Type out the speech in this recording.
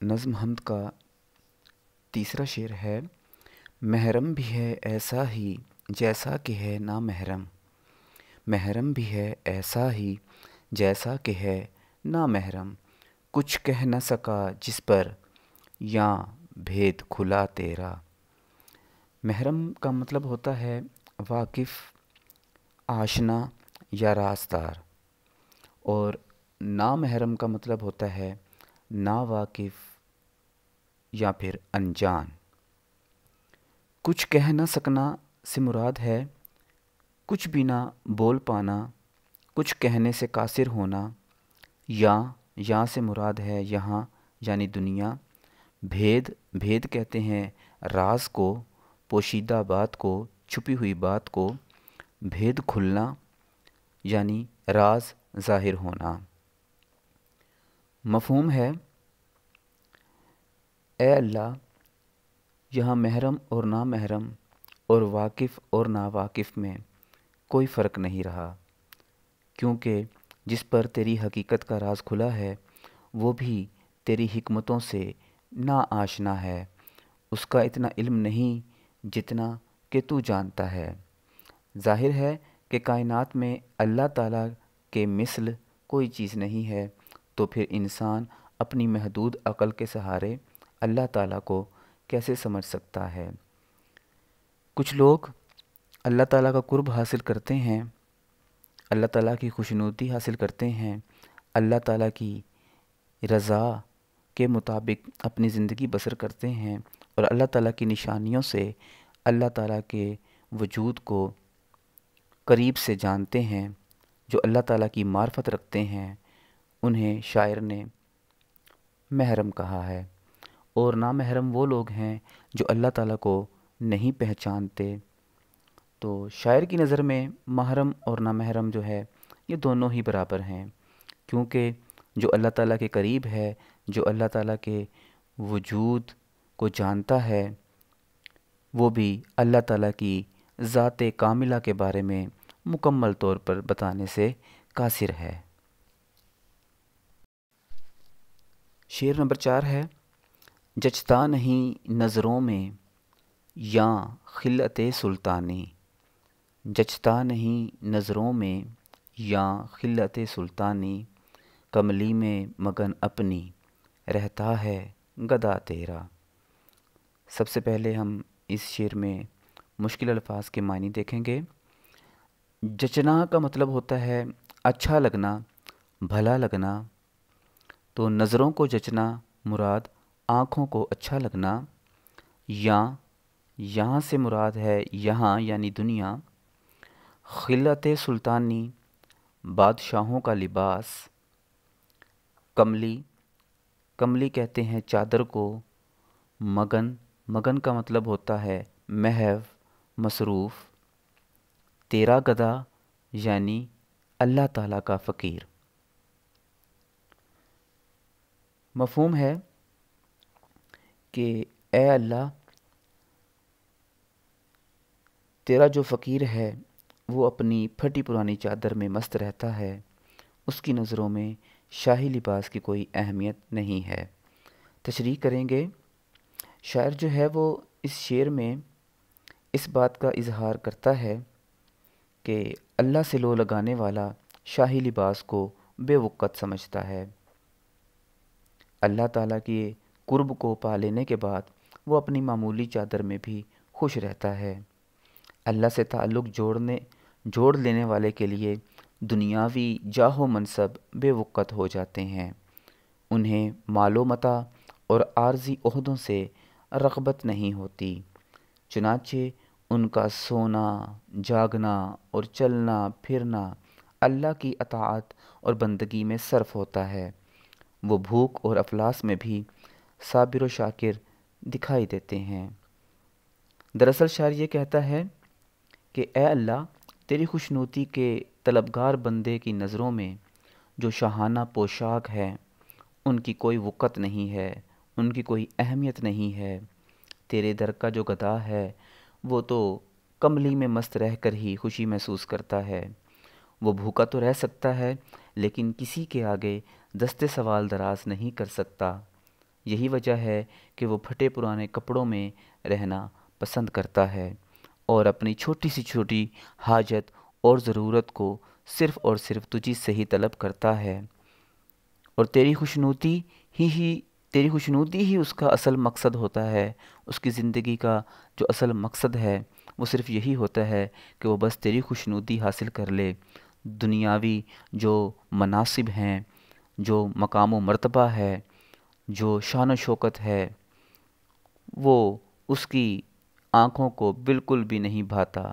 نظم حمد کا تیسرا شعر ہے۔ محرم بھی ہے ایسا ہی جیسا کہ ہے نامحرم، محرم بھی ہے ایسا ہی جیسا کہ ہے نامحرم، کچھ کہہ نہ سکا جس پر یاں بھید کھلا تیرا۔ محرم کا مطلب ہوتا ہے واقف، آشنا یا رازدار، اور نامحرم کا مطلب ہوتا ہے ناواقف یا پھر انجان۔ کچھ کہہ نہ سکنا سے مراد ہے کچھ بھی نہ بول پانا، کچھ کہنے سے قاصر ہونا۔ یہاں سے مراد ہے یہاں یعنی دنیا۔ بھید کہتے ہیں راز کو، پوشیدہ بات کو، چھپی ہوئی بات کو۔ بھید کھلنا یعنی راز ظاہر ہونا۔ مفہوم ہے، اے اللہ یہاں محرم اور نامحرم اور واقف اور ناواقف میں کوئی فرق نہیں رہا، کیونکہ جس پر تیری حقیقت کا راز کھلا ہے وہ بھی تیری حکمتوں سے نا آشنا ہے، اس کا اتنا علم نہیں جتنا کہ تو جانتا ہے۔ ظاہر ہے کہ کائنات میں اللہ تعالیٰ کے مثل کوئی چیز نہیں ہے، تو پھر انسان اپنی محدود عقل کے سہارے اللہ تعالیٰ کو کیسے سمجھ سکتا ہے؟ کچھ لوگ اللہ تعالیٰ کا قرب حاصل کرتے ہیں، اللہ تعالیٰ کی خوشنودی حاصل کرتے ہیں، اللہ تعالیٰ کی رضا کے مطابق اپنی زندگی بسر کرتے ہیں، اور اللہ تعالیٰ کی نشانیوں سے اللہ تعالیٰ کے وجود کو قریب سے جانتے ہیں۔ جو اللہ تعالیٰ کی معرفت رکھتے ہیں انہیں شاعر نے محرم کہا ہے، اور نامحرم وہ لوگ ہیں جو اللہ تعالیٰ کو نہیں پہچانتے۔ تو شاعر کی نظر میں محرم اور نامحرم جو ہے یہ دونوں ہی برابر ہیں، کیونکہ جو اللہ تعالیٰ کے قریب ہے، جو اللہ تعالیٰ کے وجود کو جانتا ہے، وہ بھی اللہ تعالیٰ کی ذات کاملہ کے بارے میں مکمل طور پر بتانے سے قاصر ہے۔ شعر نمبر 4 ہے۔ جچتا نہیں نظروں میں یاں خلعت سلطانی، جچتا نہیں نظروں میں یاں خلعت سلطانی، کملی میں مگن اپنی رہتا ہے گدا تیرا۔ سب سے پہلے ہم اس شعر میں مشکل الفاظ کے معنی دیکھیں گے۔ جچنا کا مطلب ہوتا ہے اچھا لگنا، بھلا لگنا، تو نظروں کو جچنا مراد آنکھوں کو اچھا لگنا۔ یہاں سے مراد ہے یہاں یعنی دنیا۔ خلعت سلطانی بادشاہوں کا لباس۔ کملی کہتے ہیں چادر کو۔ مگن کا مطلب ہوتا ہے محو، مصروف۔ تیرا گدا یعنی اللہ تعالیٰ کا فقیر۔ مفہوم ہے کہ اے اللہ تیرا جو فقیر ہے وہ اپنی پھٹی پرانی چادر میں مست رہتا ہے، اس کی نظروں میں شاہی لباس کی کوئی اہمیت نہیں ہے۔ تشریح کریں گے، شاعر جو ہے وہ اس شعر میں اس بات کا اظہار کرتا ہے کہ اللہ سے لو لگانے والا شاہی لباس کو بے وقت سمجھتا ہے۔ اللہ تعالیٰ کے قرب کو پا لینے کے بعد وہ اپنی معمولی چادر میں بھی خوش رہتا ہے۔ اللہ سے تعلق جوڑ لینے والے کے لیے دنیاوی جاہ و منصب بے وقت ہو جاتے ہیں، انہیں مال و متاع اور عارضی عہدوں سے رغبت نہیں ہوتی، چنانچہ ان کا سونا، جاگنا اور چلنا پھرنا اللہ کی اطاعت اور بندگی میں صرف ہوتا ہے۔ وہ بھوک اور افلاس میں بھی صابر و شاکر دکھائی دیتے ہیں۔ دراصل شاعر یہ کہتا ہے کہ اے اللہ تیری خوشنودی کے طلبگار بندے کی نظروں میں جو شاہانہ پوشاک ہے ان کی کوئی وقت نہیں ہے، ان کی کوئی اہمیت نہیں ہے۔ تیرے در کا جو گدا ہے وہ تو کملی میں مست رہ کر ہی خوشی محسوس کرتا ہے، وہ بھوکا تو رہ سکتا ہے لیکن کسی کے آگے دست سوال دراز نہیں کر سکتا، یہی وجہ ہے کہ وہ پھٹے پرانے کپڑوں میں رہنا پسند کرتا ہے اور اپنی چھوٹی سی چھوٹی حاجت اور ضرورت کو صرف اور صرف تجھی سے ہی طلب کرتا ہے، اور تیری خوشنودی ہی اس کا اصل مقصد ہوتا ہے۔ اس کی زندگی کا جو اصل مقصد ہے وہ صرف یہی ہوتا ہے کہ وہ بس تیری خوشنودی حاصل کر لے۔ دنیاوی جو مناصب ہیں، جو مقام و مرتبہ ہے، جو شان و شوکت ہے، وہ اس کی آنکھوں کو بالکل بھی نہیں بھاتا۔